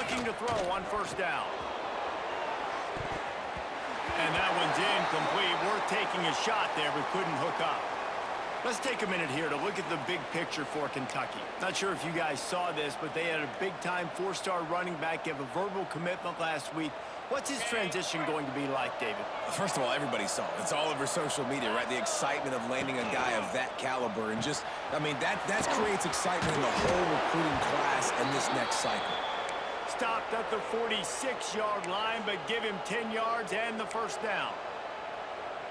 looking to throw on first down. And that one's incomplete. Worth taking a shot there, but couldn't hook up. Let's take a minute here to look at the big picture for Kentucky. Not sure if you guys saw this, but they had a big-time four-star running back give a verbal commitment last week. What's his transition going to be like, David? First of all, everybody saw it. It's all over social media, right? The excitement of landing a guy of that caliber. And just, I mean, that creates excitement in the whole recruiting class in this next cycle. Stopped at the 46-yard line, but give him 10 yards and the first down.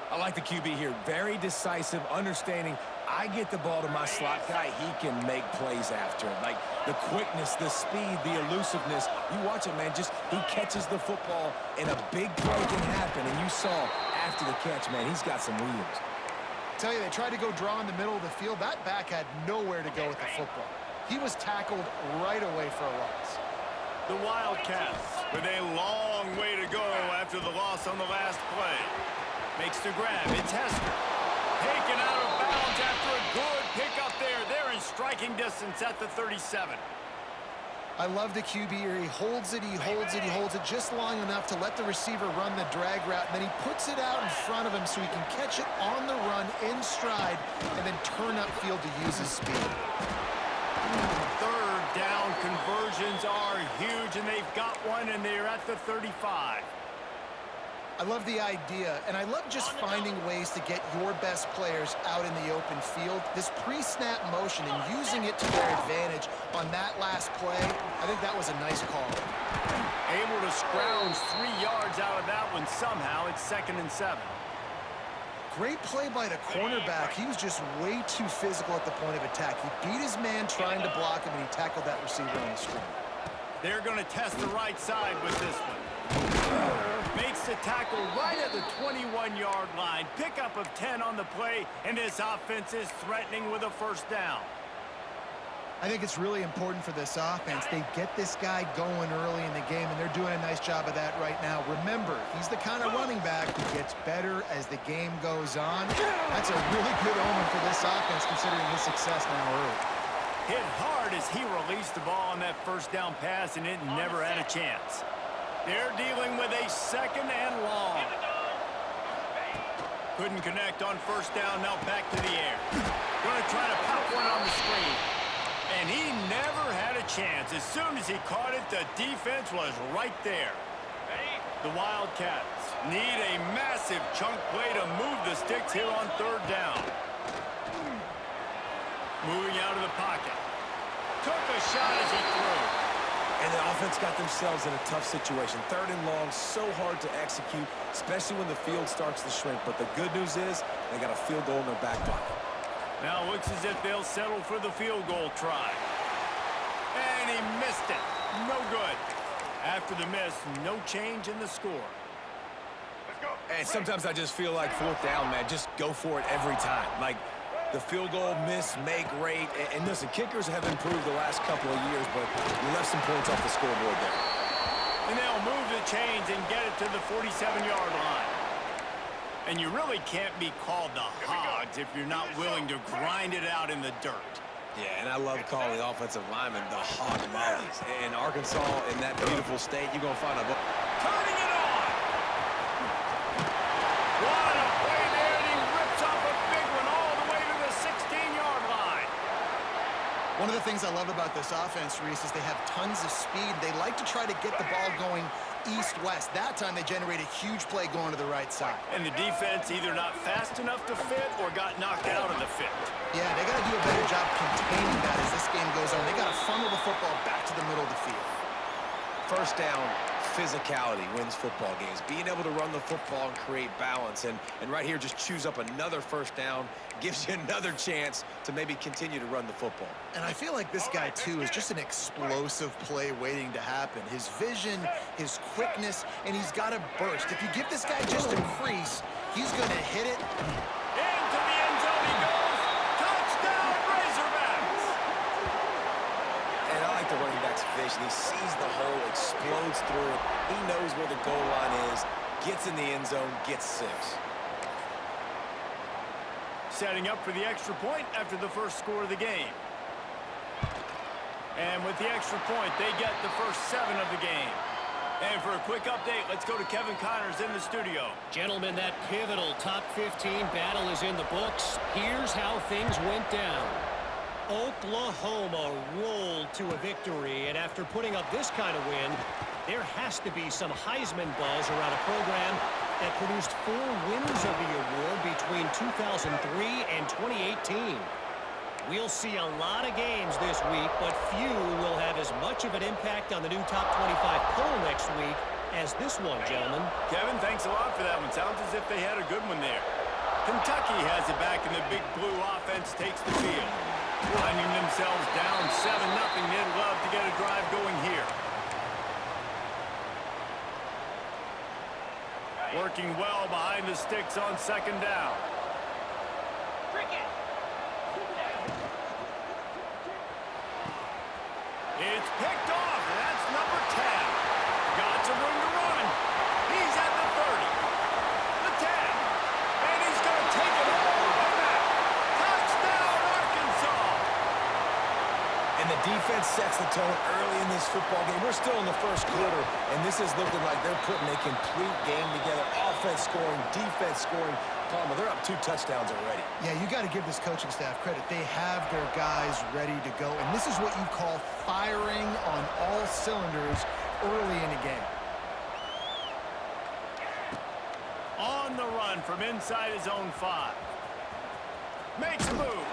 I like the QB here. Very decisive, understanding I get the ball to my slot guy, he can make plays after it. Like the quickness, the speed, the elusiveness. You watch it, man. Just he catches the football and a big play can happen. And you saw after the catch, man, he's got some wheels. Tell you, they tried to go draw in the middle of the field. That back had nowhere to go with the football. He was tackled right away for a loss. The Wildcats with a long way to go after the loss on the last play. Makes the grab. It's Hester. Taken out of bounds after a good pickup there. They're in striking distance at the 37. I love the QB here. He holds it, he holds it, he holds it just long enough to let the receiver run the drag route, and then he puts it out in front of him so he can catch it on the run in stride and then turn upfield to use his speed. Third down conversions are huge, and they've got one, and they're at the 35. I love the idea, and I love just finding ways to get your best players out in the open field. This pre-snap motion and using it to their advantage on that last play, I think that was a nice call. Able to scrounge 3 yards out of that one somehow. It's 2nd and 7. Great play by the cornerback. He was just way too physical at the point of attack. He beat his man trying to block him, and he tackled that receiver on the screen. They're going to test the right side with this one. Makes the tackle right at the 21-yard line. Pickup of 10 on the play, and this offense is threatening with a first down. I think it's really important for this offense. They get this guy going early in the game, and they're doing a nice job of that right now. Remember, he's the kind of running back who gets better as the game goes on. That's a really good omen for this offense, considering his success now early. Hit hard as he released the ball on that first down pass, and it never had a chance. They're dealing with a 2nd and long. Couldn't connect on first down, now back to the air. Going to try to pop one on the screen. And he never had a chance. As soon as he caught it, the defense was right there. The Wildcats need a massive chunk play to move the sticks here on 3rd down. Moving out of the pocket. Took a shot as he threw. And the offense got themselves in a tough situation. 3rd and long, so hard to execute, especially when the field starts to shrink. But the good news is they got a field goal in their back pocket. Now looks as if they'll settle for the field goal try. And he missed it. No good. After the miss, no change in the score. And sometimes I just feel like 4th down, man, just go for it every time. Like, the field goal, miss, make, rate. And listen, kickers have improved the last couple of years, but you left some points off the scoreboard there. And they'll move the chains and get it to the 47-yard line. And you really can't be called the Hogs if you're not willing to grind it out in the dirt. Yeah, and I love calling the offensive linemen the hog mollies. In Arkansas, in that beautiful state, you're going to find a... Turning it on! What a play there, and he rips off a big one all the way to the 16-yard line. One of the things I love about this offense, Reese, is they have tons of speed. They like to try to get the ball going east-west. That time they generate a huge play going to the right side. And the defense either not fast enough to fit or got knocked out of the fit. Yeah, they got to do a better job containing that as this game goes on. They got to funnel the football back to the middle of the field. First down, physicality wins football games. Being able to run the football and create balance. And right here, just choose up another first down, gives you another chance to maybe continue to run the football. And I feel like this guy, too, is just an explosive play waiting to happen. His vision, his quickness, and he's got a burst. If you give this guy just a crease, he's going to hit it. Into the end zone he goes. Touchdown, Razorbacks! And I like the running back's vision. He sees the hole, explodes through it. He knows where the goal line is, gets in the end zone, gets 6. Setting up for the extra point after the first score of the game. And with the extra point, they get the first 7 of the game. And for a quick update, let's go to Kevin Connors in the studio. Gentlemen, that pivotal top 15 battle is in the books. Here's how things went down. Oklahoma rolled to a victory, and after putting up this kind of win, there has to be some Heisman buzz around a program that produced 4 winners of the award between 2003 and 2018. We'll see a lot of games this week, but few will have as much of an impact on the new top 25 poll next week as this one, gentlemen. Kevin, thanks a lot for that one. Sounds as if they had a good one there. Kentucky has it back, and the big blue offense takes the field. Finding themselves down 7-0, they'd love to get a drive going here. Working well behind the sticks on second down. It's picked off, and that's number 10. Got some room to run. He's at the 30, the 10, and he's going to take it all the way back. Touchdown, Arkansas! And the defense sets the tone early in this football game. We're still in the first quarter, and this is looking like they're putting a complete game together. Offense scoring, defense scoring. Palmer, they're up 2 touchdowns already. Yeah, you got to give this coaching staff credit. They have their guys ready to go, and this is what you call firing on all cylinders early in the game. On the run from inside his own 5. Makes a move.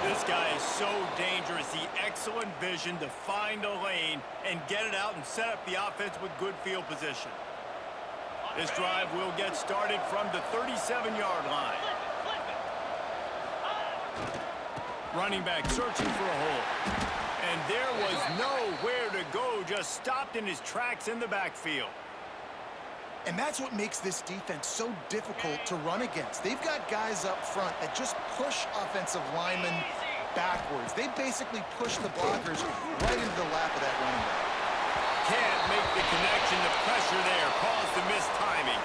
This guy is so dangerous. The excellent vision to find a lane and get it out and set up the offense with good field position. This drive will get started from the 37-yard line. Running back searching for a hole. And there was nowhere to go, just stopped in his tracks in the backfield. And that's what makes this defense so difficult to run against. They've got guys up front that just push offensive linemen backwards. They basically push the blockers right into the lap of that running back. Can't make the connection. The pressure there caused the missed timing.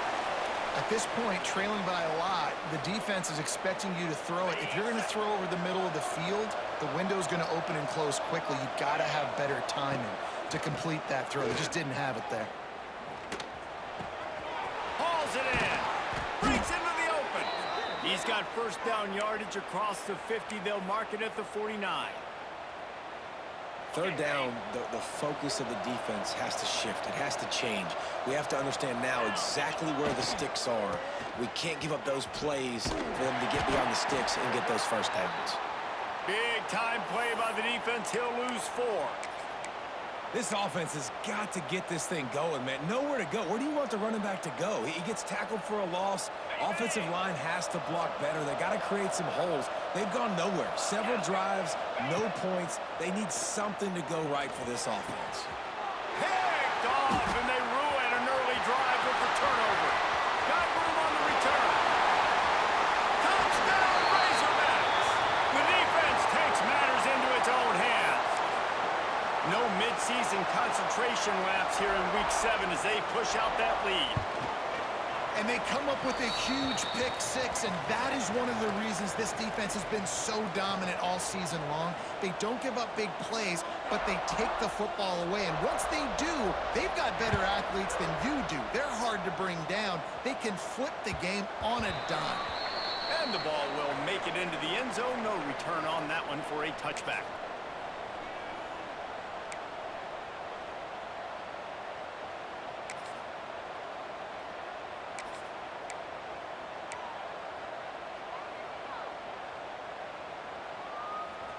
At this point, trailing by a lot, the defense is expecting you to throw it. If you're going to throw over the middle of the field, the window's going to open and close quickly. You've got to have better timing to complete that throw. They just didn't have it there. Hauls it in. Breaks into the open. He's got first down yardage across the 50. They'll mark it at the 49. Third down, the focus of the defense has to shift. It has to change. We have to understand now exactly where the sticks are. We can't give up those plays for them to get beyond the sticks and get those first downs. Big time play by the defense. He'll lose 4. This offense has got to get this thing going, man. Nowhere to go. Where do you want the running back to go? He gets tackled for a loss. Offensive line has to block better. They got to create some holes. They've gone nowhere. Several drives, no points. They need something to go right for this offense. Picked off, and they ruin an early drive with the turnover. Got room on the return. Touchdown, Razorbacks! The defense takes matters into its own hands. No midseason concentration laps here in Week 7 as they push out that lead. And they come up with a huge pick 6, and that is one of the reasons this defense has been so dominant all season long. They don't give up big plays, but they take the football away. And once they do, they've got better athletes than you do. They're hard to bring down. They can flip the game on a dime. And the ball will make it into the end zone. No return on that one for a touchback.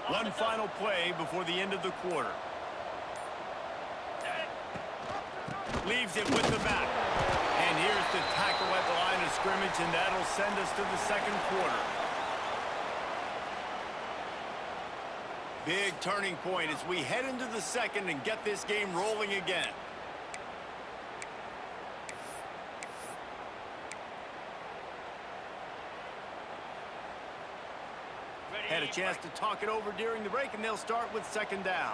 One final play before the end of the quarter. Leaves it with the back. And here's the tackle at the line of scrimmage, and that'll send us to the second quarter. Big turning point as we head into the second and get this game rolling again. Had a chance to talk it over during the break, and they'll start with second down.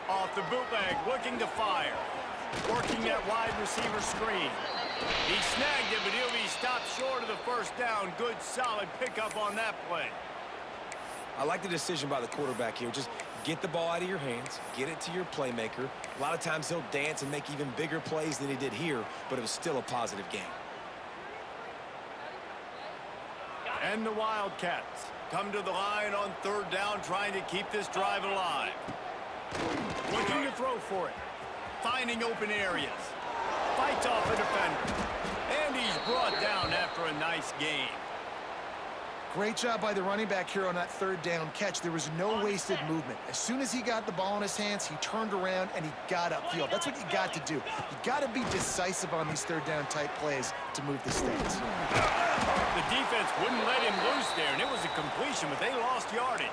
Off the bootleg, looking to fire. Working that wide receiver screen. He snagged it, but he'll be stopped short of the first down. Good, solid pickup on that play. I like the decision by the quarterback here. Just get the ball out of your hands, get it to your playmaker. A lot of times he'll dance and make even bigger plays than he did here, but it was still a positive game. And the Wildcats come to the line on third down, trying to keep this drive alive. Looking to throw for it. Finding open areas. Fights off a defender. And he's brought down after a nice gain. Great job by the running back here on that third down catch. There was no wasted movement. As soon as he got the ball in his hands, he turned around and he got upfield. That's what you got to do. You got to be decisive on these third down type plays to move the stakes. The defense wouldn't let him loose there, and it was a completion, but they lost yardage.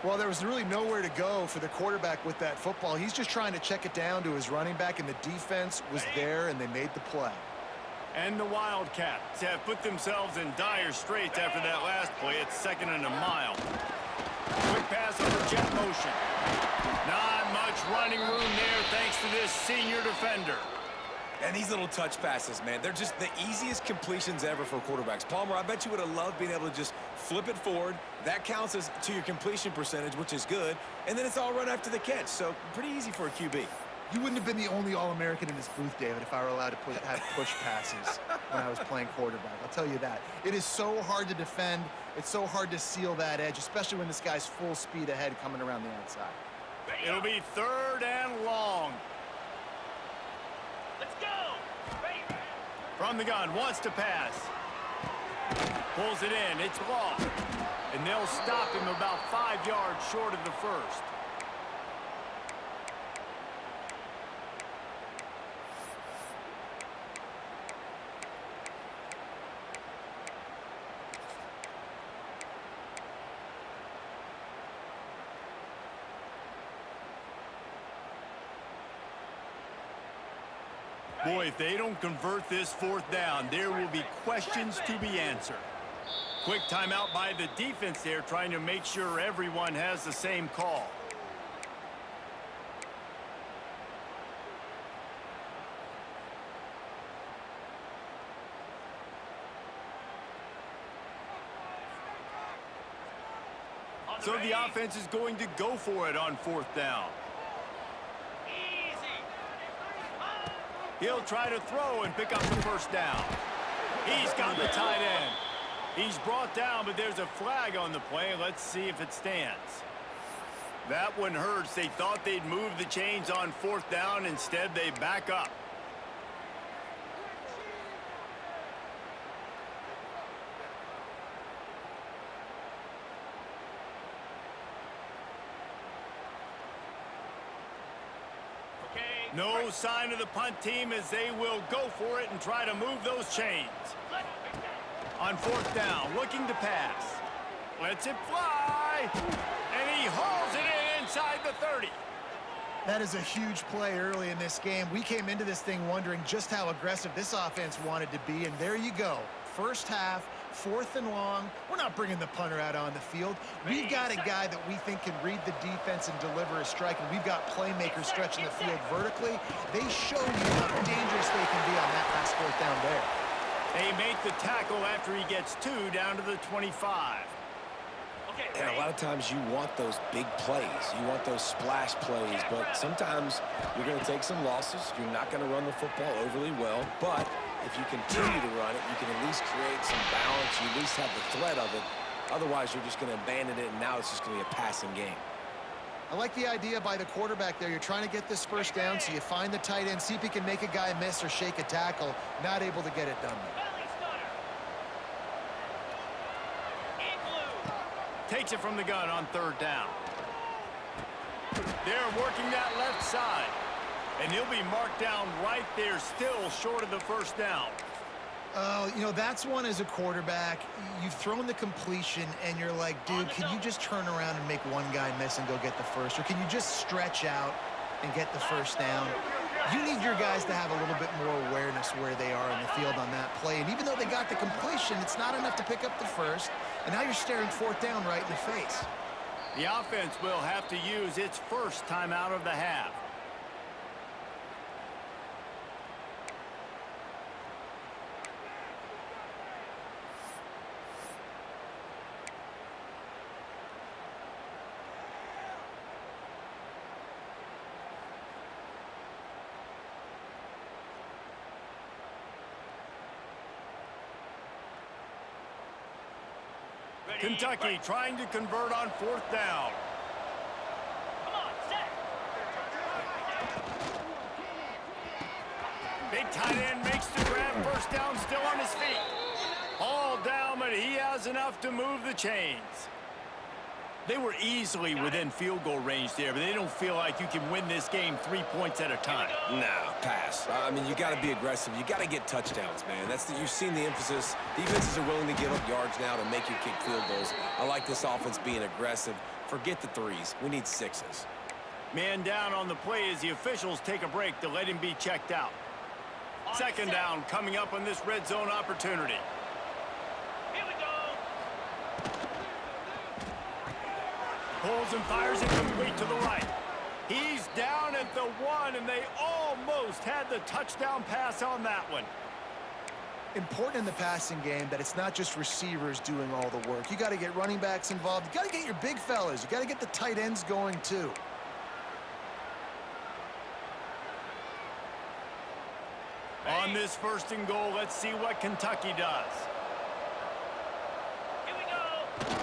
Well, there was really nowhere to go for the quarterback with that football. He's just trying to check it down to his running back, and the defense was there, and they made the play. And the Wildcats have put themselves in dire straits after that last play. It's 2nd and a mile. Quick pass over jet motion. Not much running room there thanks to this senior defender. And these little touch passes, man, they're just the easiest completions ever for quarterbacks. Palmer, I bet you would have loved being able to just flip it forward. That counts as to your completion percentage, which is good. And then it's all run after the catch, so pretty easy for a QB. You wouldn't have been the only All-American in this booth, David, if I were allowed to have push passes when I was playing quarterback. I'll tell you that. It is so hard to defend. It's so hard to seal that edge, especially when this guy's full speed ahead coming around the outside. It'll be 3rd and long. Let's go! From the gun, wants to pass. Pulls it in, it's long. And they'll stop him about 5 yards short of the first. Boy, if they don't convert this 4th down, there will be questions to be answered. Quick timeout by the defense there, trying to make sure everyone has the same call. So the offense is going to go for it on 4th down. He'll try to throw and pick up the 1st down. He's got the tight end. He's brought down, but there's a flag on the play. Let's see if it stands. That one hurts. They thought they'd move the chains on 4th down. Instead, they back up. No sign of the punt team as they will go for it and try to move those chains. On 4th down, looking to pass. Lets it fly. And he hauls it in inside the 30. That is a huge play early in this game. We came into this thing wondering just how aggressive this offense wanted to be, and there you go. First half, 4th and long. We're not bringing the punter out on the field. We've got a guy that we think can read the defense and deliver a strike, and we've got playmakers stretching the field vertically. They show you how dangerous they can be on that last 4th down there. They make the tackle after he gets 2 down to the 25. And a lot of times you want those big plays. You want those splash plays, but sometimes you're going to take some losses. You're not going to run the football overly well, but if you continue to run it, you can at least create some balance. You at least have the threat of it. Otherwise, you're just going to abandon it, and now it's just going to be a passing game. I like the idea by the quarterback there. You're trying to get this 1st down, so you find the tight end, see if he can make a guy miss or shake a tackle. Not able to get it done there. Takes it from the gun on 3rd down. They're working that left side. And he'll be marked down right there, still short of the 1st down. Oh, you know, that's one as a quarterback. You've thrown the completion, and you're like, dude, can you just turn around and make one guy miss and go get the first? Or can you just stretch out and get the 1st down? You need your guys to have a little bit more awareness where they are in the field on that play. And even though they got the completion, it's not enough to pick up the first. And now you're staring 4th down right in the face. The offense will have to use its first timeout of the half. Kentucky trying to convert on 4th down. Big tight end makes the grab. 1st down, still on his feet. All down, but he has enough to move the chains. They were easily within field goal range there, but they don't feel like you can win this game 3 points at a time. No, pass. I mean, you got to be aggressive. You got to get touchdowns, man. You've seen the emphasis. Defenses are willing to give up yards now to make you kick field goals. I like this offense being aggressive. Forget the threes. We need 6s. Man down on the play as the officials take a break to let him be checked out. 2nd down coming up on this red zone opportunity. Here we go. Pulls and fires it complete to the right. He's down at the 1, and they almost had the touchdown pass on that one. Important in the passing game that it's not just receivers doing all the work. You got to get running backs involved. You got to get your big fellas. You got to get the tight ends going too. On this 1st and goal, let's see what Kentucky does. Here we go.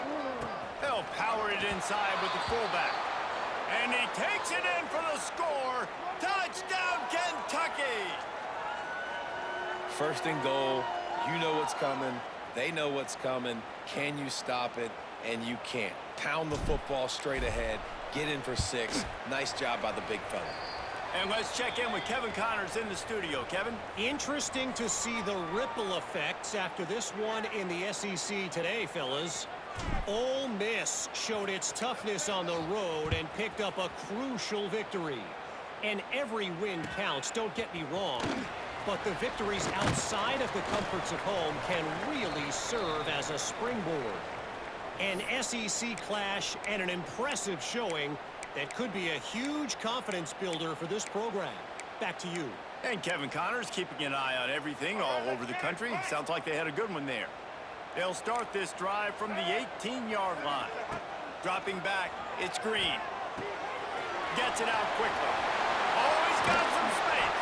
They'll power it inside with the fullback. And he takes it in for the score. Touchdown, Kentucky! 1st and goal. You know what's coming. They know what's coming. Can you stop it? And you can't. Pound the football straight ahead. Get in for 6. Nice job by the big fella. And let's check in with Kevin Connors in the studio. Kevin? Interesting to see the ripple effects after this one in the SEC today, fellas. Ole Miss showed its toughness on the road and picked up a crucial victory. And every win counts, don't get me wrong. But the victories outside of the comforts of home can really serve as a springboard. An SEC clash and an impressive showing that could be a huge confidence builder for this program. Back to you. And Kevin Connors keeping an eye on everything all over the country. Sounds like they had a good one there. They'll start this drive from the 18-yard line. Dropping back, it's Green. Gets it out quickly. Oh, he's got some space.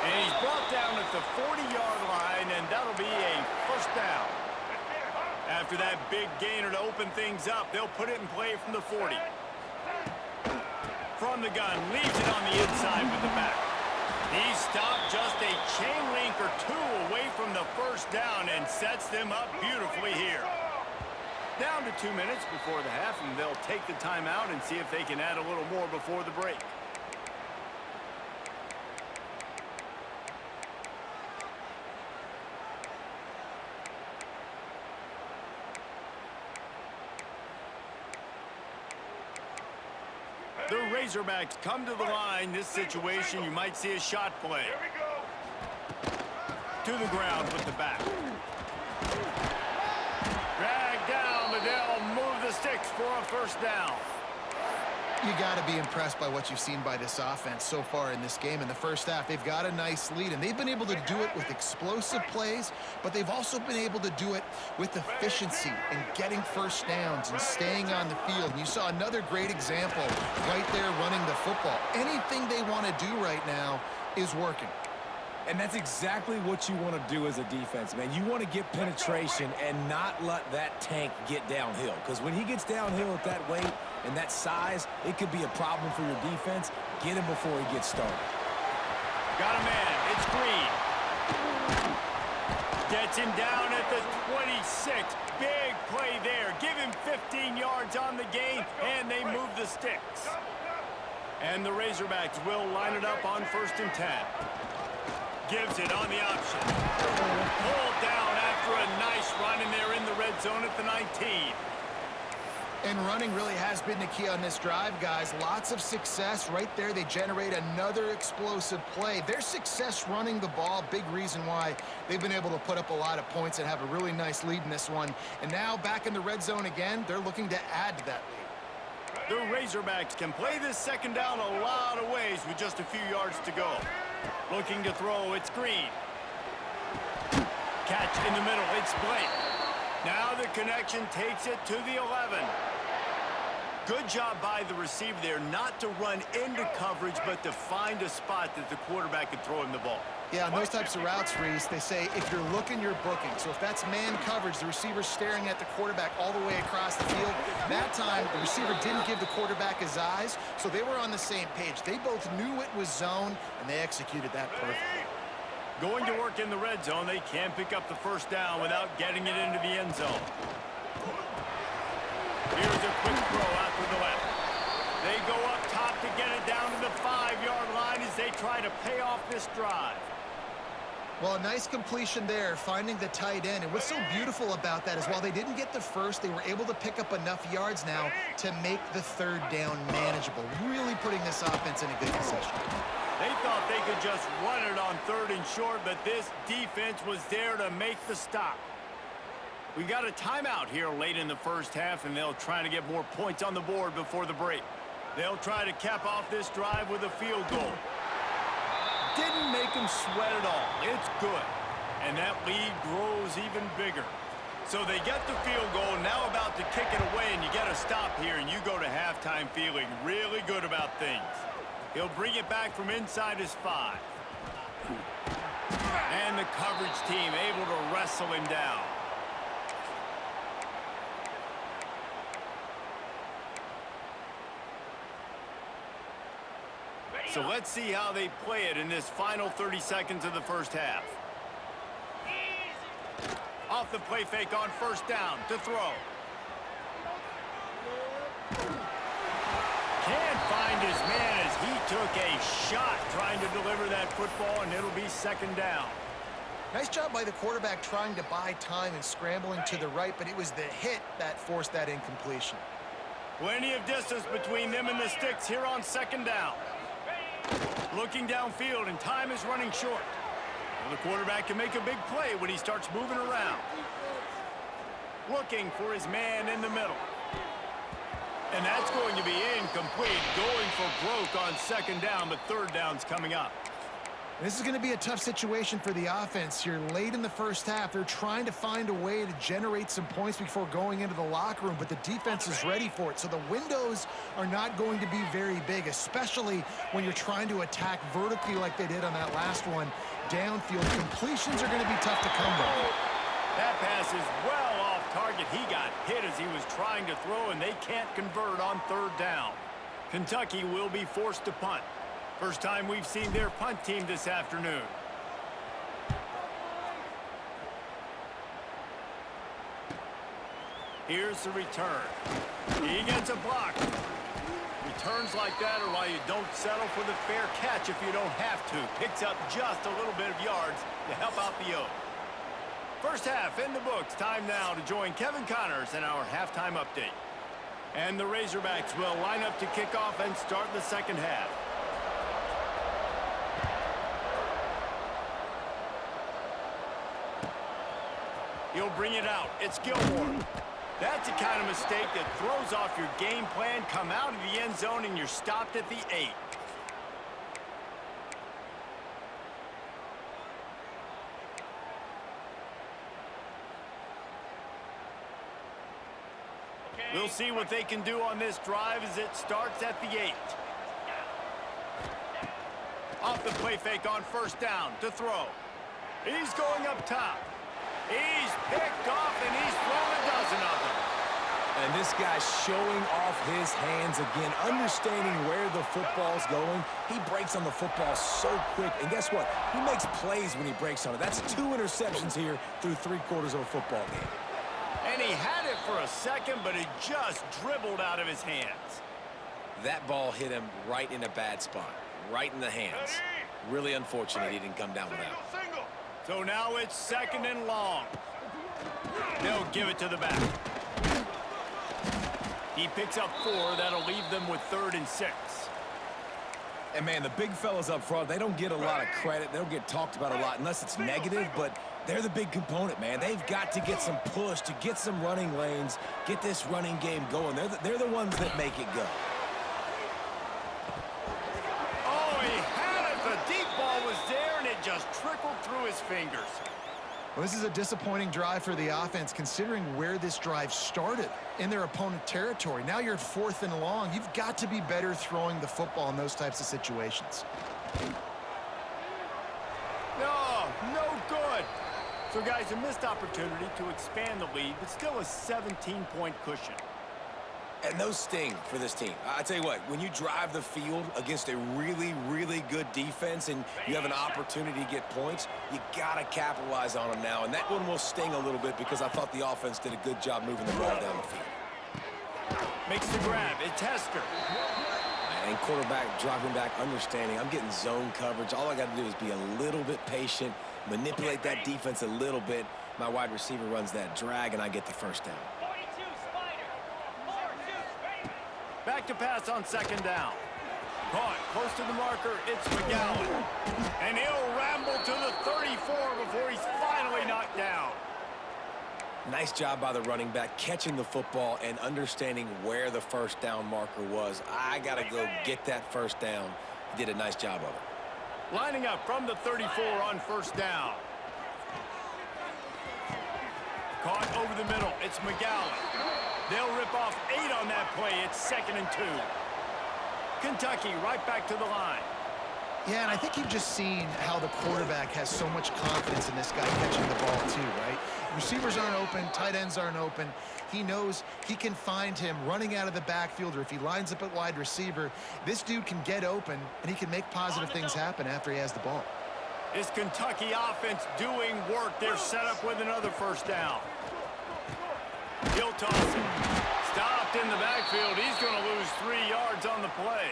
And he's brought down at the 40-yard line, and that'll be a 1st down. After that big gainer to open things up, they'll put it in play from the 40. From the gun, leaves it on the inside with the back. He stopped just a chain link or 2 away from the 1st down and sets them up beautifully here. Down to 2 minutes before the half, and they'll take the timeout and see if they can add a little more before the break. The Razorbacks come to the line. This situation, you might see a shot play. To the ground with the back. Dragged down, but they'll move the sticks for a 1st down. You got to be impressed by what you've seen by this offense so far in this game. In the 1st half, they've got a nice lead, and they've been able to do it with explosive plays, but they've also been able to do it with efficiency and getting 1st downs and staying on the field. And you saw another great example right there running the football. Anything they want to do right now is working. And that's exactly what you want to do as a defense, man. You want to get penetration and not let that tank get downhill. Because when he gets downhill at that weight and that size, it could be a problem for your defense. Get him before he gets started. Got a man. It's Green. Gets him down at the 26. Big play there. Give him 15 yards on the gain, and they move the sticks. And the Razorbacks will line it up on 1st and 10. Gives it on the option. Pulled down after a nice run, and they're in the red zone at the 19. And running really has been the key on this drive, guys. Lots of success right there. They generate another explosive play. Their success running the ball, big reason why they've been able to put up a lot of points and have a really nice lead in this one. And now back in the red zone again, they're looking to add to that lead. The Razorbacks can play this 2nd down a lot of ways with just a few yards to go. Looking to throw, it's Green. Catch in the middle, it's Blake. Now the connection takes it to the 11. Good job by the receiver there not to run into coverage, but to find a spot that the quarterback could throw him the ball. Yeah, on those types of routes, Reese, they say if you're looking, you're booking. So if that's man coverage, the receiver's staring at the quarterback all the way across the field. That time, the receiver didn't give the quarterback his eyes, so they were on the same page. They both knew it was zone, and they executed that perfectly. Going to work in the red zone, they can't pick up the first down without getting it into the end zone. Here's a quick throw out to the left. They go up top to get it down to the 5-yard line as they try to pay off this drive. Well, a nice completion there, finding the tight end. And what's so beautiful about that is while they didn't get the first, they were able to pick up enough yards now to make the third down manageable, really putting this offense in a good position. They thought they could just run it on 3rd and short, but this defense was there to make the stop. We got a timeout here late in the first half, and they'll try to get more points on the board before the break. They'll try to cap off this drive with a field goal. Didn't make them sweat at all. It's good. And that lead grows even bigger. So they get the field goal, now about to kick it away, and you get a stop here, and you go to halftime feeling really good about things. He'll bring it back from inside his 5. And the coverage team able to wrestle him down. So let's see how they play it in this final 30 seconds of the first half. Off the play fake on first down to throw. Can't find his man as he took a shot trying to deliver that football, and it'll be 2nd down. Nice job by the quarterback trying to buy time and scrambling to the right, but it was the hit that forced that incompletion. Plenty of distance between them and the sticks here on 2nd down. Looking downfield, and time is running short. Well, the quarterback can make a big play when he starts moving around. Looking for his man in the middle. And that's going to be incomplete, going for broke on 2nd down, but 3rd down's coming up. This is going to be a tough situation for the offense here. Late in the first half, they're trying to find a way to generate some points before going into the locker room, but the defense is ready for it. So the windows are not going to be very big, especially when you're trying to attack vertically like they did on that last one. Downfield completions are going to be tough to come by. That pass is well off target. He got hit as he was trying to throw, and they can't convert on 3rd down. Kentucky will be forced to punt. First time we've seen their punt team this afternoon. Here's the return. He gets a block. Returns like that are why you don't settle for the fair catch if you don't have to. Picks up just a little bit of yards to help out the O. First half in the books. Time now to join Kevin Connors in our halftime update. And the Razorbacks will line up to kick off and start the 2nd half. He'll bring it out. It's Gilmore. That's the kind of mistake that throws off your game plan. Come out of the end zone and you're stopped at the 8. We'll see what they can do on this drive as it starts at the 8. Off the play fake on 1st down to throw. He's going up top. He's picked off, and he's thrown a dozen of them. And this guy's showing off his hands again, understanding where the football's going. He breaks on the football so quick, and guess what? He makes plays when he breaks on it. That's 2 interceptions here through 3/4 of a football game. And he had it for a second, but it just dribbled out of his hands. That ball hit him right in a bad spot, right in the hands. Really unfortunate he didn't come down with that. So now it's 2nd and long. They'll give it to the back. He picks up 4. That'll leave them with 3rd and 6. And, man, the big fellas up front, they don't get a lot of credit. They don't get talked about a lot unless it's negative, but they're the big component, man. They've got to get some push, to get some running lanes, get this running game going. They're the ones that make it go. Oh, he had it. The deep ball was there, and it just trickled through his fingers. Well, this is a disappointing drive for the offense, considering where this drive started in their opponent territory. Now you're at 4th and long. You've got to be better throwing the football in those types of situations. No, So, guys, a missed opportunity to expand the lead, but still a 17-point cushion. And those sting for this team. I tell you what, when you drive the field against a really, really good defense and you have an opportunity to get points, you got to capitalize on them now. And that one will sting a little bit because I thought the offense did a good job moving the ball down the field. Makes the grab. It's Hester. And quarterback dropping back, understanding I'm getting zone coverage. All I got to do is be a little bit patient, manipulate that defense a little bit. My wide receiver runs that drag, and I get the first down. 42 Spider. 4-2 Spider. Back to pass on second down. Caught close to the marker. It's McGowan. And he'll ramble to the 34 before he's finally knocked down. Nice job by the running back, catching the football and understanding where the first down marker was. I got to go get that first down. He did a nice job of it. Lining up from the 34 on first down. Caught over the middle. It's McGowan. They'll rip off 8 on that play. It's 2nd and 2. Kentucky right back to the line. Yeah, and I think you've just seen how the quarterback has so much confidence in this guy catching the ball too, right? Receivers aren't open, tight ends aren't open. He knows he can find him running out of the backfield, or if he lines up at wide receiver, this dude can get open, and he can make positive things happen after he has the ball. This Kentucky offense doing work. They're set up with another first down. He'll toss it. Stopped in the backfield. He's going to lose 3 yards on the play.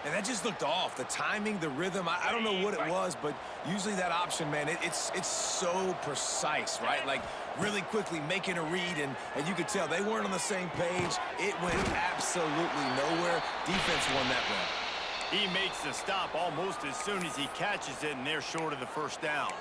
And that just looked off. The timing, the rhythm, I don't know what it was, but usually that option, man, it's so precise, right? Like, really quickly making a read, and you could tell they weren't on the same page. It went absolutely nowhere. Defense won that one. He makes the stop almost as soon as he catches it, and they're short of the first down.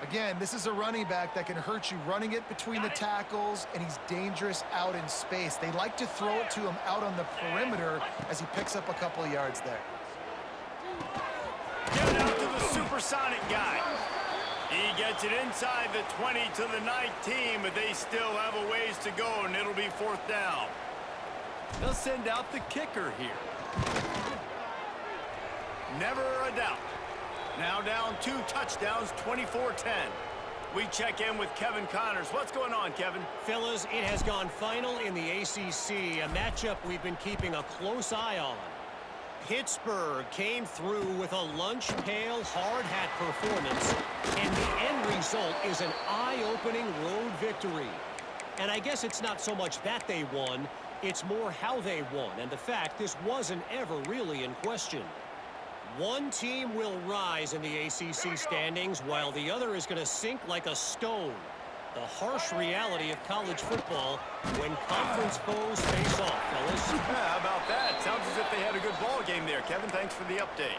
Again, this is a running back that can hurt you running it between the tackles, and he's dangerous out in space. They like to throw it to him out on the perimeter as he picks up a couple of yards there. Give it out to the supersonic guy. He gets it inside the 20 to the 19, but they still have a ways to go, and it'll be 4th down. They'll send out the kicker here. Never a doubt. Now down 2 touchdowns, 24-10. We check in with Kevin Connors. What's going on, Kevin? Fellas, it has gone final in the ACC, a matchup we've been keeping a close eye on. Pittsburgh came through with a lunch pail hard hat performance, and the end result is an eye-opening road victory. And I guess it's not so much that they won, it's more how they won, and the fact this wasn't ever really in question. One team will rise in the ACC standings while the other is going to sink like a stone. The harsh reality of college football when conference foes face off, fellas. Yeah, how about that? Sounds as if they had a good ball game there. Kevin, thanks for the update.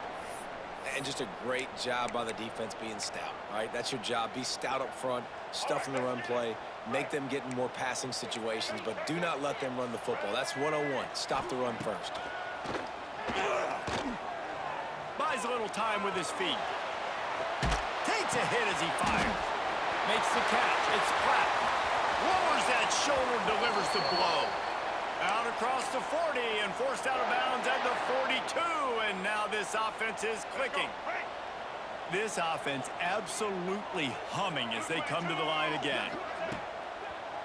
And just a great job by the defense being stout, right? That's your job. Be stout up front, stuff in the run play, make them get in more passing situations, but do not let them run the football. That's 101. Stop the run first. Buys a little time with his feet. Takes a hit as he fires. Makes the catch. It's Platt. Lowers that shoulder, delivers the blow. Out across the 40 and forced out of bounds at the 42. And now this offense is clicking. This offense absolutely humming as they come to the line again.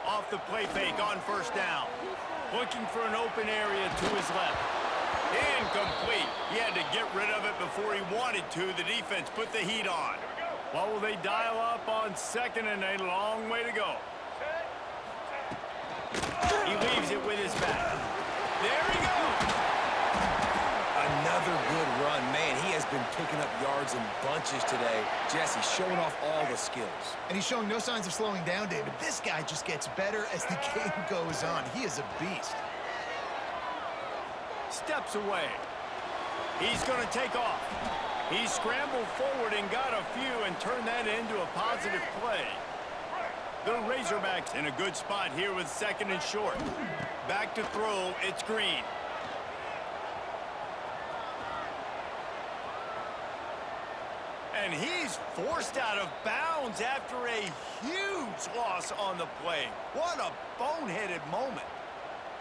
Off the play fake on first down. Looking for an open area to his left. Incomplete. He had to get rid of it before he wanted to. The defense put the heat on. What will they dial up on 2nd and a long way to go? He leaves it with his back. There he goes. Another good run. Man, he has been picking up yards in bunches today. Jesse showing off all the skills. And he's showing no signs of slowing down, David. This guy just gets better as the game goes on. He is a beast. Steps away. He's going to take off. He scrambled forward and got a few and turned that into a positive play. The Razorbacks in a good spot here with 2nd and short. Back to throw, it's Green. And he's forced out of bounds after a huge loss on the play. What a boneheaded moment.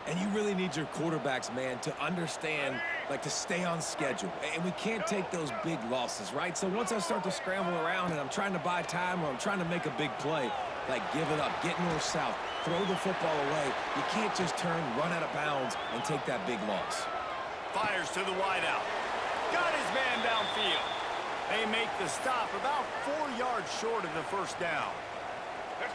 And you really need your quarterbacks, man, to understand, like, to stay on schedule. And we can't take those big losses, right? So once I start to scramble around and I'm trying to buy time or I'm trying to make a big play, like, give it up, get north-south, throw the football away. You can't just turn, run out of bounds, and take that big loss. Fires to the wideout. Got his man downfield. They make the stop about 4 yards short of the first down.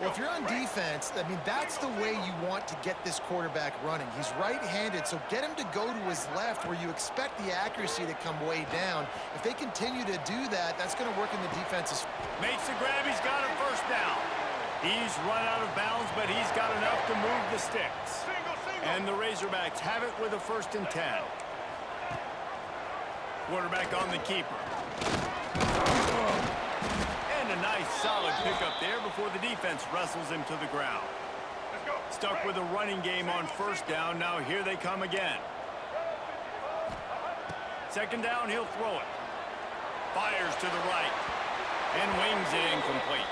Well, if you're on defense, I mean, that's the way you want to get this quarterback running. He's right-handed, so get him to go to his left where you expect the accuracy to come way down. If they continue to do that, that's going to work in the defense's... Makes the grab. He's got a first down. He's run out of bounds, but he's got enough to move the sticks. And the Razorbacks have it with a 1st and 10. Quarterback on the keeper. And a nice solid pickup there before the defense wrestles him to the ground. Stuck with a running game on 1st down. Now here they come again. 2nd down, he'll throw it. Fires to the right. And wings it incomplete.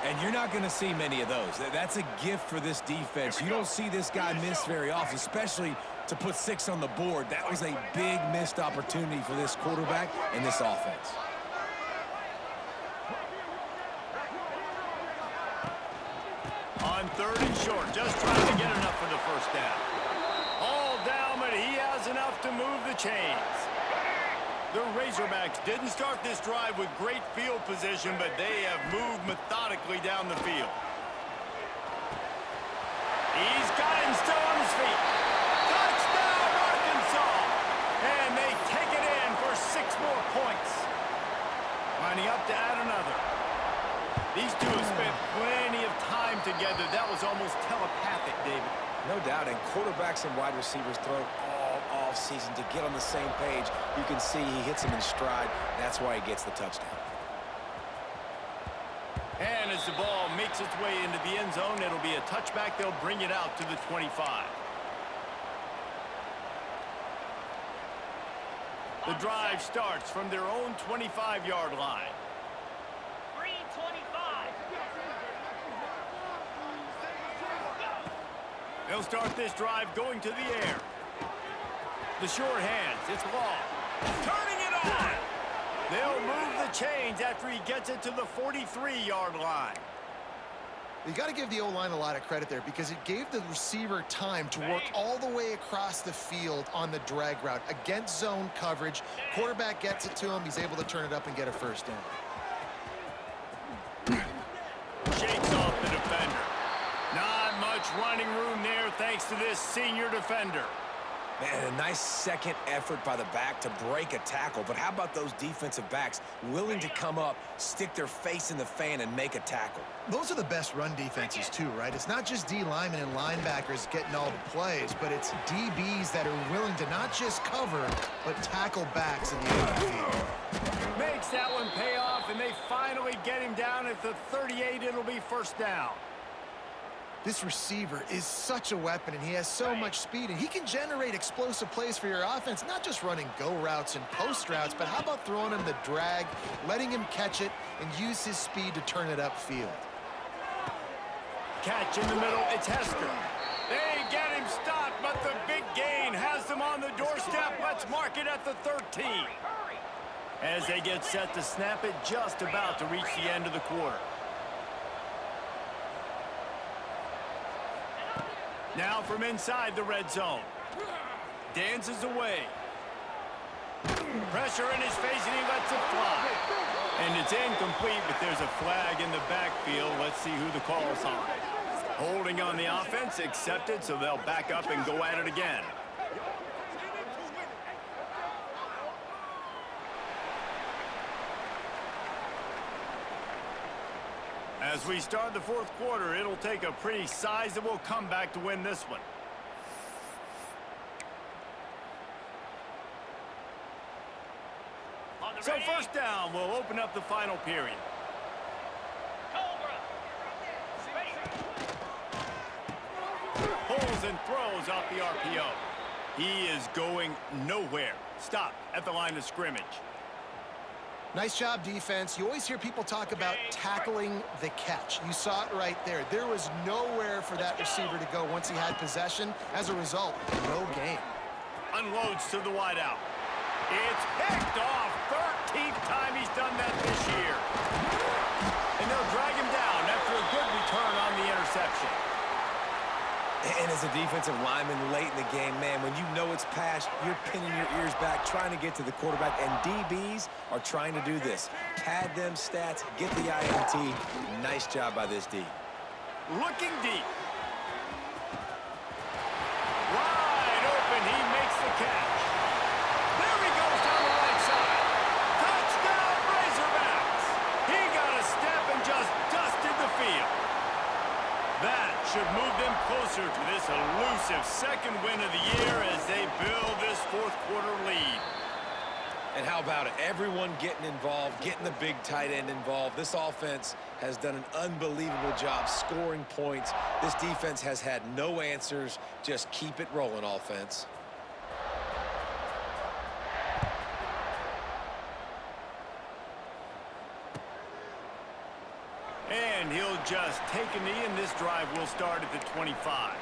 And you're not going to see many of those. That's a gift for this defense. You don't see this guy miss very often, especially to put 6 on the board. That was a big missed opportunity for this quarterback and this offense. On 3rd and short, just trying to get enough for the 1st down. All down, but he has enough to move the chains. The Razorbacks didn't start this drive with great field position, but they have moved methodically down the field. He's got him still on his feet. Touchdown, Arkansas! And they take it in for 6 more points. Lining up to add another. These two have spent plenty of time together. That was almost telepathic, David. No doubt, and quarterbacks and wide receivers throw all off-season to get on the same page. You can see he hits him in stride. That's why he gets the touchdown. And as the ball makes its way into the end zone, it'll be a touchback. They'll bring it out to the 25. The drive starts from their own 25-yard line. Green 25. They'll start this drive going to the air. The short hands, it's long. Turning it on! They'll move the chains after he gets it to the 43-yard line. You got to give the O-line a lot of credit there because it gave the receiver time to work all the way across the field on the drag route against zone coverage. Quarterback gets it to him. He's able to turn it up and get a 1st down. Shakes off the defender. Not much running room there thanks to this senior defender. Man, a nice second effort by the back to break a tackle. But how about those defensive backs willing to come up, stick their face in the fan, and make a tackle? Those are the best run defenses too, right? It's not just D linemen and linebackers getting all the plays, but it's DBs that are willing to not just cover, but tackle backs in the open field. Makes that one pay off, and they finally get him down at the 38. It'll be 1st down. This receiver is such a weapon, and he has so much speed, and he can generate explosive plays for your offense, not just running go routes and post routes, but how about throwing him the drag, letting him catch it, and use his speed to turn it upfield. Catch in the middle, it's Hester. They get him stopped, but the big gain has them on the doorstep. Let's mark it at the 13. As they get set to snap it, just about to reach the end of the quarter. Now from inside the red zone. Dances away. Pressure in his face, and he lets it fly. And it's incomplete, but there's a flag in the backfield. Let's see who the call's on. Holding on the offense, accepted, so they'll back up and go at it again. As we start the 4th quarter, it'll take a pretty sizable comeback to win this one. So 1st down will open up the final period. Cobra. Pulls and throws off the RPO. He is going nowhere. Stopped at the line of scrimmage. Nice job, defense. You always hear people talk about tackling the catch. You saw it right there. There was nowhere for that receiver to go once he had possession. As a result, no gain. Unloads to the wideout. It's picked off. 13th time he's done that this year. And they'll drag him down after a good return on the interception. And as a defensive lineman late in the game, man, when you know it's pass, you're pinning your ears back, trying to get to the quarterback, and DBs are trying to do this. Pad them stats, get the INT. Nice job by this D. Looking deep. Wide open, he makes the catch. There he goes down the right side. Touchdown, Razorbacks. He got a step and just dusted the field. That should move them closer to this elusive second win of the year as they build this fourth quarter lead. And how about it? Everyone getting involved, getting the big tight end involved. This offense has done an unbelievable job scoring points. This defense has had no answers. Just keep it rolling, offense. And he'll just take a knee, and this drive will start at the 25.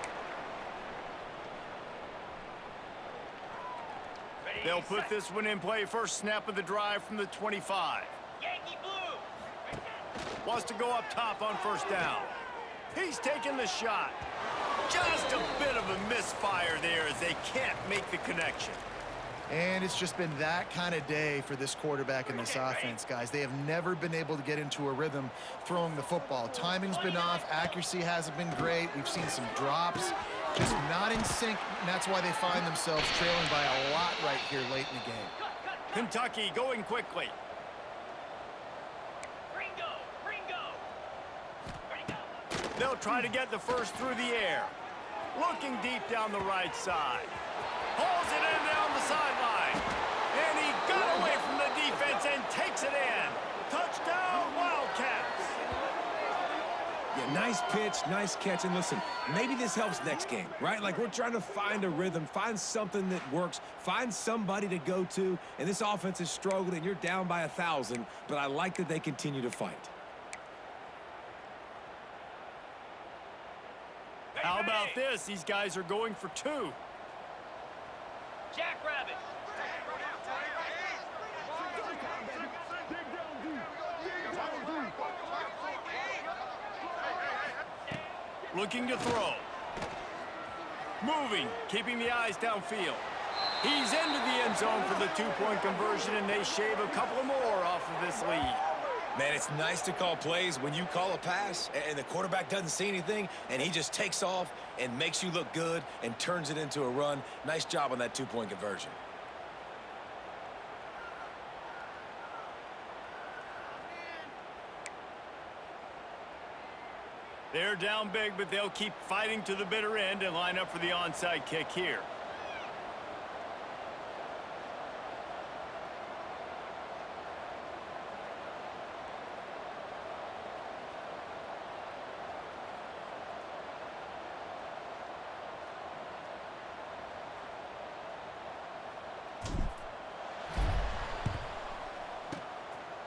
They'll put this one in play. First snap of the drive from the 25. Yankee blue. Wants to go up top on first down. He's taking the shot. Just a bit of a misfire there as they can't make the connection. And it's just been that kind of day for this quarterback and this offense, guys. They have never been able to get into a rhythm throwing the football. Timing's been off. Accuracy hasn't been great. We've seen some drops. Just not in sync, and that's why they find themselves trailing by a lot right here late in the game. Kentucky going quickly. Ringo. They'll try to get the first through the air. Looking deep down the right side. Pulls it in down the sideline. And he got away from the defense and takes it in. Touchdown, Wildcats. Yeah, nice pitch, nice catch. And listen, maybe this helps next game, right? Like, we're trying to find a rhythm, find something that works, find somebody to go to. And this offense is struggling, and you're down by 1,000. But I like that they continue to fight. How about this? These guys are going for two. Jackrabbit. Looking to throw. Moving, keeping the eyes downfield. He's into the end zone for the two-point conversion, and they shave a couple more off of this lead. Man, it's nice to call plays when you call a pass and the quarterback doesn't see anything and he just takes off and makes you look good and turns it into a run. Nice job on that two-point conversion. They're down big, but they'll keep fighting to the bitter end and line up for the onside kick here.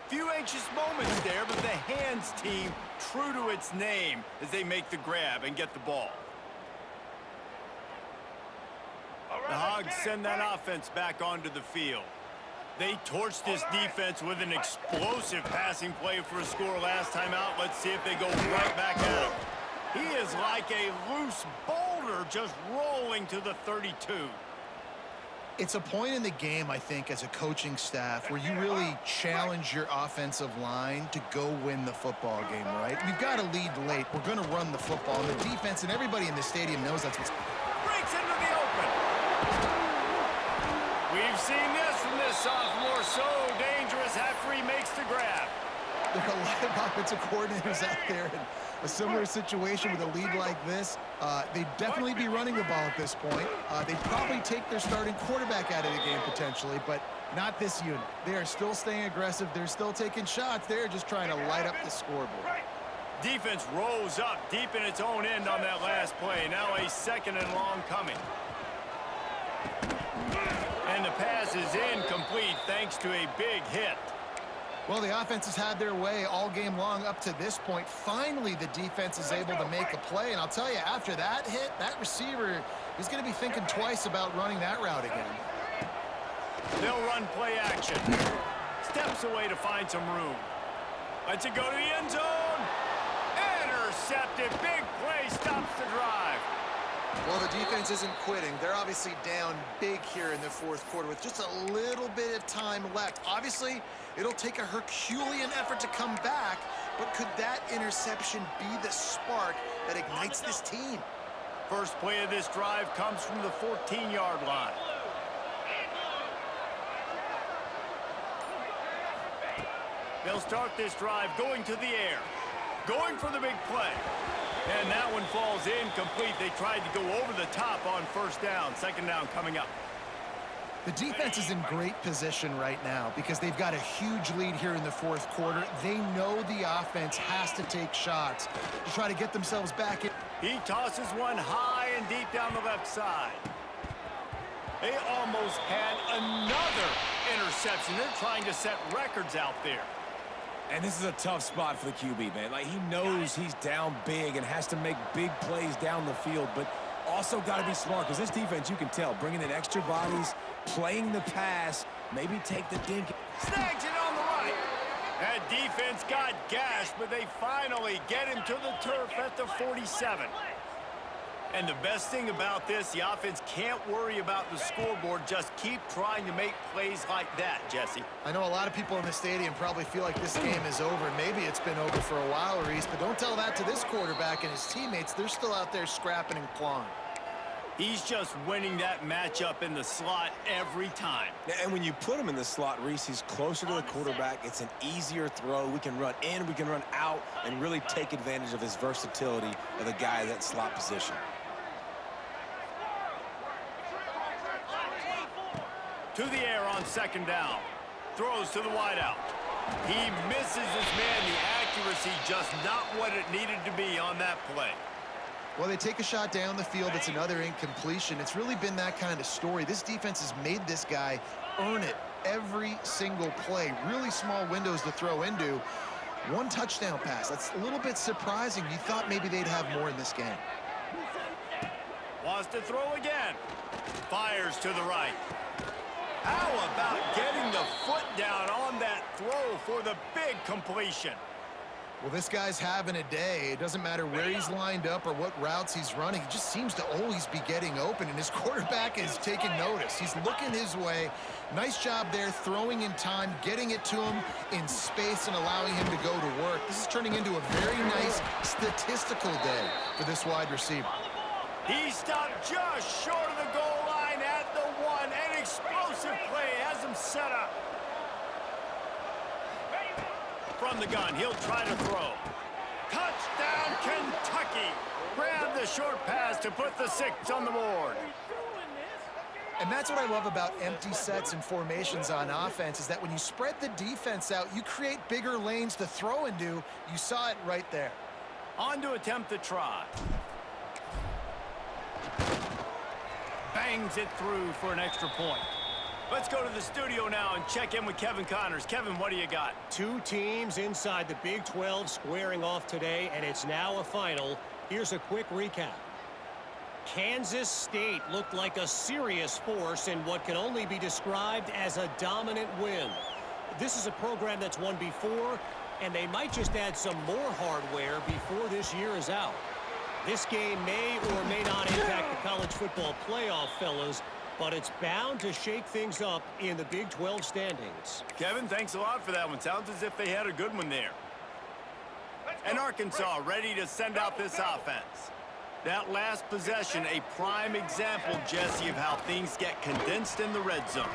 Few anxious moments there, but the hands team true to its name as they make the grab and get the ball. The Hogs send that offense back onto the field. They torched this defense with an explosive passing play for a score last time out. Let's see if they go right back at him. He is like a loose boulder just rolling to the 32. It's a point in the game, I think, as a coaching staff where you really challenge your offensive line to go win the football game, right? We've got to lead late. We're going to run the football. And the defense and everybody in the stadium knows that's what's... Breaks into the open. We've seen this from this sophomore. So dangerous after he makes the grab. There are a lot of offensive coordinators out there in a similar situation with a lead like this. They'd definitely be running the ball at this point. They'd probably take their starting quarterback out of the game potentially, but not this unit. They are still staying aggressive. They're still taking shots. They're just trying to light up the scoreboard. Defense rolls up deep in its own end on that last play. Now a second and long coming. And the pass is incomplete thanks to a big hit. Well, the offense has had their way all game long up to this point. Finally, the defense is able to make a play. And I'll tell you, after that hit, that receiver is going to be thinking twice about running that route again. They'll run play action. Steps away to find some room. Lets it go to the end zone. Intercepted. Big play stops the drive. Well, the defense isn't quitting. They're obviously down big here in the fourth quarter with just a little bit of time left. Obviously, it'll take a Herculean effort to come back, but could that interception be the spark that ignites this team? First play of this drive comes from the 14-yard line. They'll start this drive going to the air. Going for the big play. And that one falls incomplete. They tried to go over the top on first down. Second down coming up. The defense is in great position right now because they've got a huge lead here in the fourth quarter. They know the offense has to take shots to try to get themselves back in. He tosses one high and deep down the left side. They almost had another interception. They're trying to set records out there. And this is a tough spot for the QB, man. Like, he knows he's down big and has to make big plays down the field, but also got to be smart because this defense, you can tell, bringing in extra bodies, playing the pass, maybe take the dink. Snags it on the right. That defense got gashed, but they finally get him to the turf at the 47. And the best thing about this, the offense can't worry about the scoreboard. Just keep trying to make plays like that, Jesse. I know a lot of people in the stadium probably feel like this game is over. Maybe it's been over for a while, Reese, but don't tell that to this quarterback and his teammates. They're still out there scrapping and clawing. He's just winning that matchup in the slot every time. And when you put him in the slot, Reese, he's closer to the quarterback. It's an easier throw. We can run in, we can run out, and really take advantage of his versatility of the guy in that slot position. To the air on second down. Throws to the wideout. He misses his man. The accuracy just not what it needed to be on that play. Well, they take a shot down the field. It's another incompletion. It's really been that kind of story. This defense has made this guy earn it every single play. Really small windows to throw into. One touchdown pass. That's a little bit surprising. You thought maybe they'd have more in this game. Wants to throw again. Fires to the right. How about getting the foot down on that throw for the big completion? Well, this guy's having a day. It doesn't matter where he's lined up or what routes he's running. He just seems to always be getting open, and his quarterback is taking notice. He's looking his way. Nice job there, throwing in time, getting it to him in space and allowing him to go to work. This is turning into a very nice statistical day for this wide receiver. He stopped just short of the goal line at the one. An explosive play has him set up. From the gun, he'll try to throw. Touchdown, Kentucky. Grab the short pass to put the 6 on the board. And that's what I love about empty sets and formations on offense, is that when you spread the defense out, you create bigger lanes to throw into. You saw it right there. On to attempt the try. Bangs it through for an extra point. Let's go to the studio now and check in with Kevin Connors. Kevin, what do you got? Two teams inside the Big 12 squaring off today, and it's now a final. Here's a quick recap. Kansas State looked like a serious force in what can only be described as a dominant win. This is a program that's won before, and they might just add some more hardware before this year is out. This game may or may not impact the college football playoff, fellas, but it's bound to shake things up in the Big 12 standings. Kevin, thanks a lot for that one. Sounds as if they had a good one there. And Arkansas ready to send out this offense. That last possession, a prime example, Jesse, of how things get condensed in the red zone.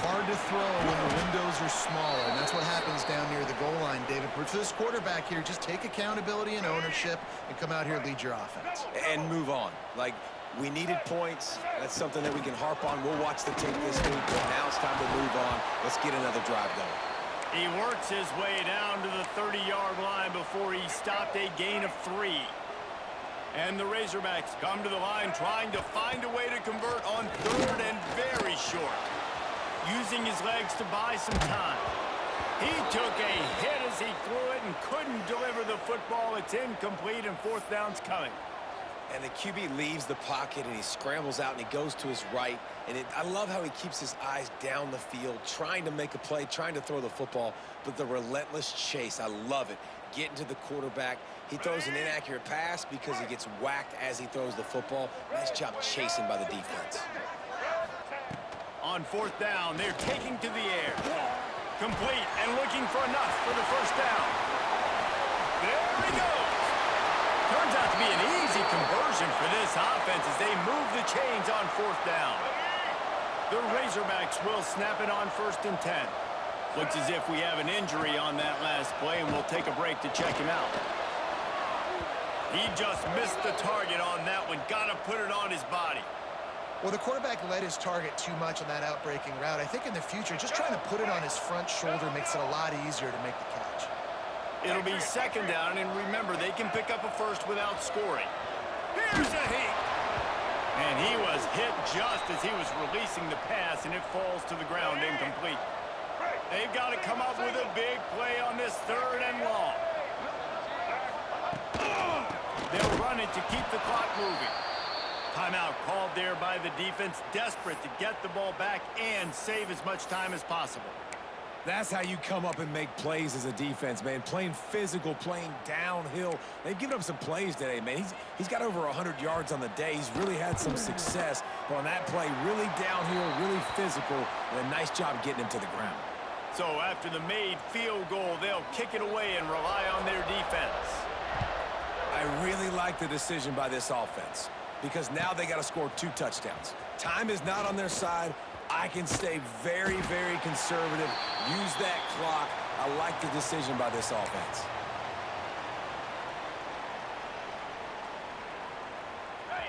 Hard to throw when the windows are smaller, and that's what happens down near the goal line, David. But for this quarterback here, just take accountability and ownership and come out here and lead your offense. And move on. Like, we needed points. That's something that we can harp on. We'll watch the tape this week, but now it's time to move on. Let's get another drive going. He works his way down to the 30-yard line before he stopped a gain of 3. And the Razorbacks come to the line trying to find a way to convert on 3rd and very short. Using his legs to buy some time. He took a hit as he threw it and couldn't deliver the football. It's incomplete, and fourth down's coming. And the QB leaves the pocket, and he scrambles out, and he goes to his right. And I love how he keeps his eyes down the field, trying to make a play, trying to throw the football, but the relentless chase, I love it. Getting to the quarterback. He throws an inaccurate pass because he gets whacked as he throws the football. Nice job chasing by the defense. On fourth down, they're taking to the air. Complete and looking for enough for the first down. There he goes. Turns out to be an easy conversion for this offense as they move the chains on fourth down. The Razorbacks will snap it on 1st and 10. Looks as if we have an injury on that last play, and we'll take a break to check him out. He just missed the target on that one. Got to put it on his body. Well, the quarterback led his target too much on that outbreaking route. I think in the future, just trying to put it on his front shoulder makes it a lot easier to make the catch. It'll be second down, and remember, they can pick up a first without scoring. Here's a hit. And he was hit just as he was releasing the pass, and it falls to the ground incomplete. They've got to come up with a big play on this 3rd and long. They'll run it to keep the clock moving. Timeout called there by the defense, desperate to get the ball back and save as much time as possible. That's how you come up and make plays as a defense, man. Playing physical, playing downhill. They've given up some plays today, man. He's got over 100 yards on the day. He's really had some success. But on that play, really downhill, really physical, and a nice job getting him to the ground. So after the made field goal, they'll kick it away and rely on their defense. I really like the decision by this offense because now they got to score 2 touchdowns. Time is not on their side. I can stay very, very conservative, use that clock. I like the decision by this offense.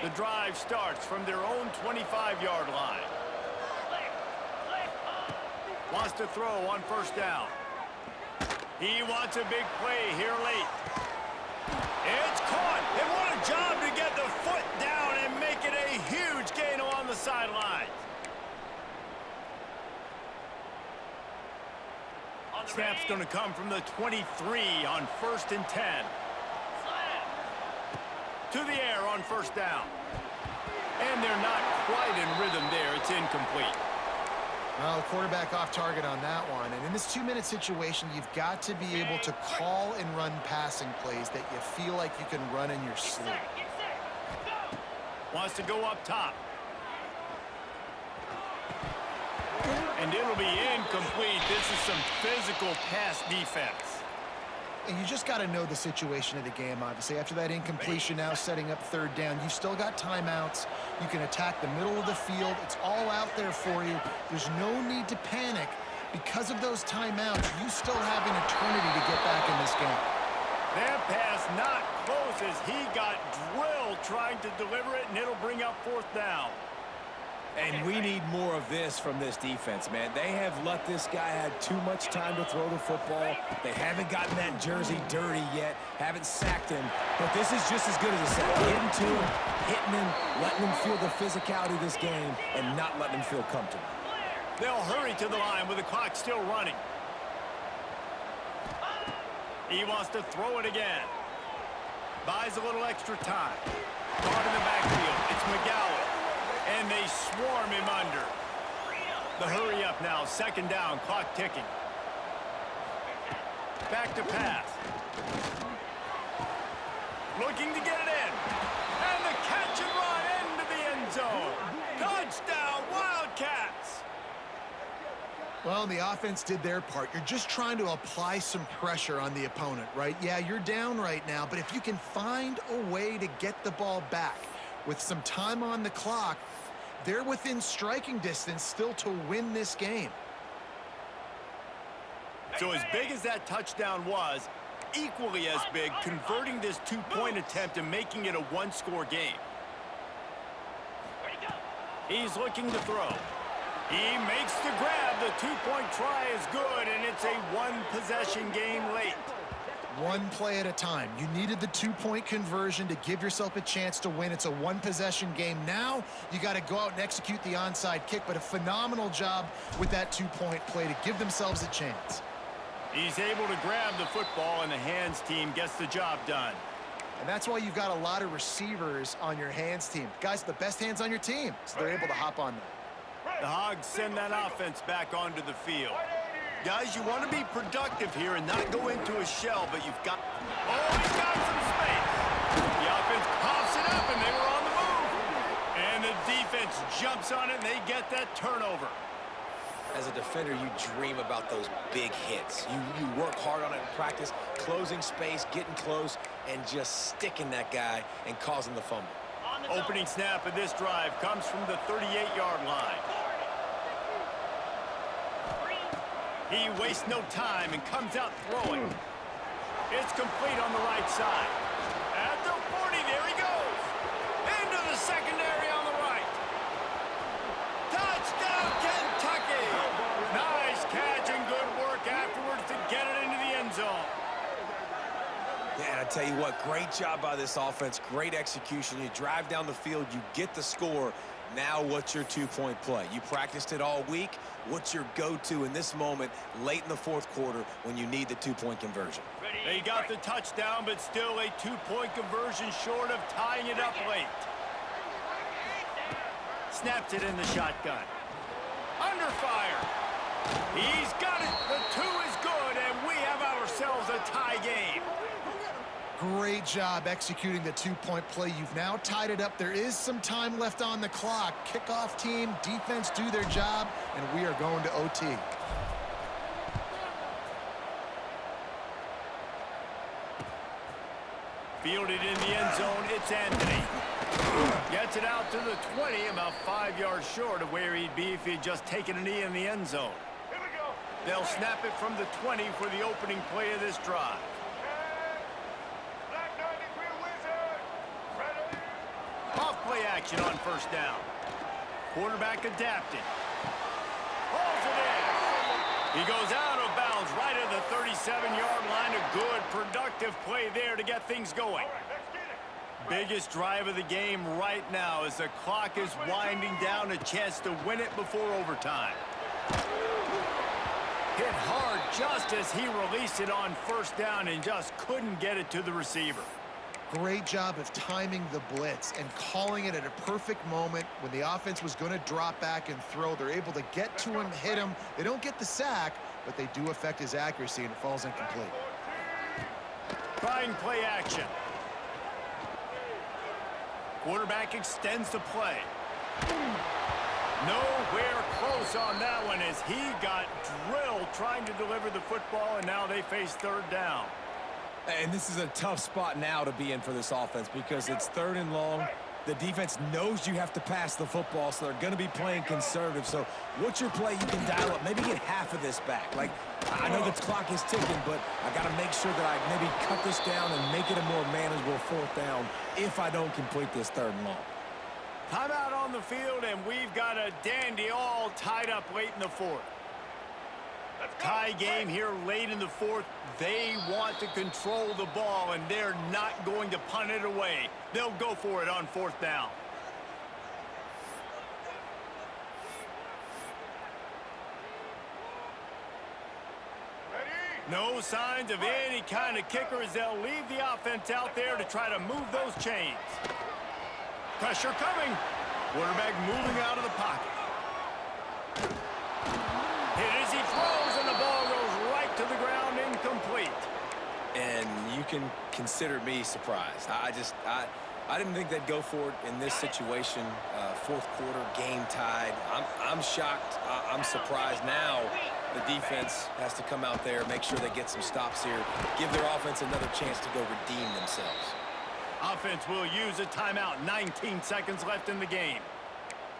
The drive starts from their own 25-yard line. Wants to throw on 1st down. He wants a big play here late. It's caught. And what a job to get the foot down and make it a huge gain along the sideline. Snap's going to come from the 23 on 1st and 10. To the air on 1st down. And they're not quite in rhythm there. It's incomplete. Well, the quarterback off target on that one. And in this 2-minute situation, you've got to be able to call and run passing plays that you feel like you can run in your sleep. Wants to go up top. And it'll be incomplete. This is some physical pass defense. And you just got to know the situation of the game, obviously. After that incompletion, now setting up 3rd down, you've still got timeouts. You can attack the middle of the field. It's all out there for you. There's no need to panic. Because of those timeouts, you still have an eternity to get back in this game. That pass not close as he got drilled trying to deliver it, and it'll bring up 4th down. And we need more of this from this defense, man. They have let this guy have too much time to throw the football. They haven't gotten that jersey dirty yet, haven't sacked him. But this is just as good as a sack. Getting to him, hitting him, letting him feel the physicality of this game, and not letting him feel comfortable. They'll hurry to the line with the clock still running. He wants to throw it again. Buys a little extra time. Caught in the backfield. It's McGowan. And they swarm him under. The hurry up now. 2nd down. Clock ticking. Back to pass. Looking to get it in. And the catch and run into the end zone. Touchdown, Wildcats. Well, the offense did their part. You're just trying to apply some pressure on the opponent, right? Yeah, you're down right now, but if you can find a way to get the ball back with some time on the clock, they're within striking distance still to win this game. So as big as that touchdown was, equally as big, converting this 2-point attempt and making it a 1-score game. He's looking to throw. He makes the grab. The 2-point try is good, and it's a 1-possession game late. One play at a time. You needed the 2-point conversion to give yourself a chance to win. It's a 1-possession game. Now you got to go out and execute the onside kick, but a phenomenal job with that 2-point play to give themselves a chance. He's able to grab the football, and the hands team gets the job done. And that's why you've got a lot of receivers on your hands team. Guys with the best hands on your team, so they're able to hop on that. The Hogs send that offense back onto the field. Guys, you want to be productive here and not go into a shell, but you've got... Oh, he's got some space. The offense coughs it up, and they were on the move. And the defense jumps on it, and they get that turnover. As a defender, you dream about those big hits. You work hard on it in practice, closing space, getting close, and just sticking that guy and causing the fumble. Opening snap of this drive comes from the 38-yard line. He wastes no time and comes out throwing. It's complete on the right side. At the 40, there he goes. Into the secondary on the right. Touchdown, Kentucky! Nice catch and good work afterwards to get it into the end zone. Yeah, and I tell you what, great job by this offense, great execution. You drive down the field, you get the score. Now what's your two-point play? You practiced it all week. What's your go-to in this moment late in the fourth quarter when you need the two-point conversion? They got the touchdown, but still a two-point conversion short of tying it up late. Snaps it in the shotgun. Under fire. He's got it. The two is good, and we have ourselves a tie game. Great job executing the two-point play. You've now tied it up. There is some time left on the clock. Kickoff team, defense do their job, and we are going to OT. Fielded in the end zone, it's Anthony. Gets it out to the 20, about 5 yards short of where he'd be if he'd just taken a knee in the end zone. They'll snap it from the 20 for the opening play of this drive. Off play action on first down. Quarterback adapted. Hauls it in. He goes out of bounds right at the 37-yard line. A good, productive play there to get things going. Biggest drive of the game right now as the clock is winding down, a chance to win it before overtime. Hit hard just as he released it on first down and just couldn't get it to the receiver. Great job of timing the blitz and calling it at a perfect moment when the offense was going to drop back and throw. They're able to get to him, hit him. They don't get the sack, but they do affect his accuracy, and it falls incomplete. Trying play action. Quarterback extends the play. Nowhere close on that one as he got drilled trying to deliver the football, and now they face third down. And this is a tough spot now to be in for this offense because it's third and long. The defense knows you have to pass the football, so they're going to be playing conservative. So what's your play you can dial up? Maybe get half of this back. Like, I know the clock is ticking, but I got to make sure that I maybe cut this down and make it a more manageable fourth down if I don't complete this third and long. Timeout on the field, and we've got a dandy all tied up late in the fourth. Tie game here late in the fourth. They want to control the ball, and they're not going to punt it away. They'll go for it on fourth down. No signs of any kind of kicker as they'll leave the offense out there to try to move those chains. Pressure coming. Quarterback moving out of the pocket. Hit as he throws, and the ball goes right to the ground, incomplete. And you can consider me surprised. I didn't think they'd go for it in this situation. Fourth quarter, game tied. I'm shocked. I'm surprised now. The defense has to come out there, make sure they get some stops here, give their offense another chance to go redeem themselves. Offense will use a timeout. 19 seconds left in the game.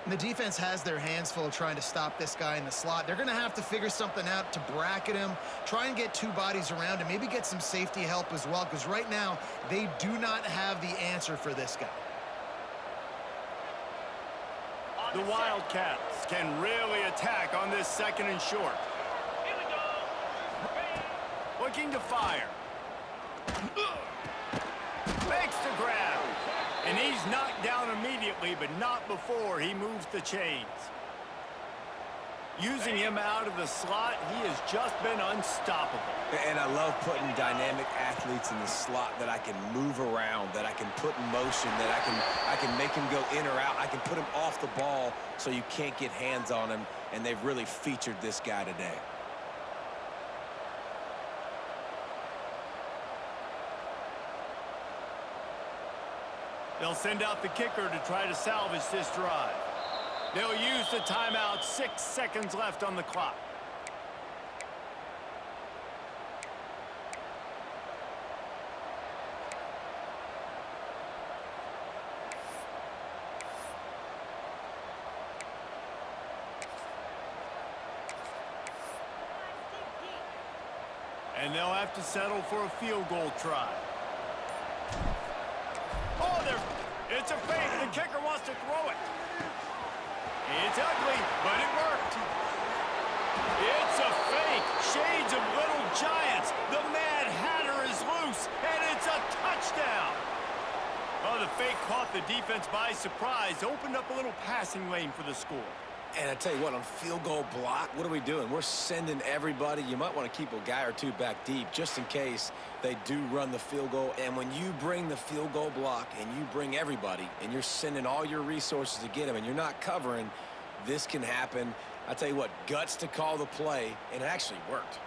And the defense has their hands full trying to stop this guy in the slot. They're going to have to figure something out to bracket him, try and get two bodies around him, maybe get some safety help as well, because right now they do not have the answer for this guy. The Wildcats can really attack on this second and short. Looking to fire. Makes the grab. And he's knocked down immediately, but not before he moves the chains. Using him out of the slot, he has just been unstoppable. And I love putting dynamic athletes in the slot that I can move around, that I can put in motion, that I can make him go in or out. I can put him off the ball so you can't get hands on him, and they've really featured this guy today. They'll send out the kicker to try to salvage this drive. They'll use the timeout, 6 seconds left on the clock. And they'll have to settle for a field goal try. Oh, it's a fake. The kicker wants to throw it. It's ugly, but it worked. It's a fake. Shades of Little Giants. The Mad Hatter is loose, and it's a touchdown. Oh, the fake caught the defense by surprise. Opened up a little passing lane for the score. And I tell you what, on field goal block, what are we doing? We're sending everybody. You might want to keep a guy or two back deep just in case they do run the field goal. And when you bring the field goal block and you bring everybody and you're sending all your resources to get them and you're not covering, this can happen. I tell you what, guts to call the play, and it actually worked.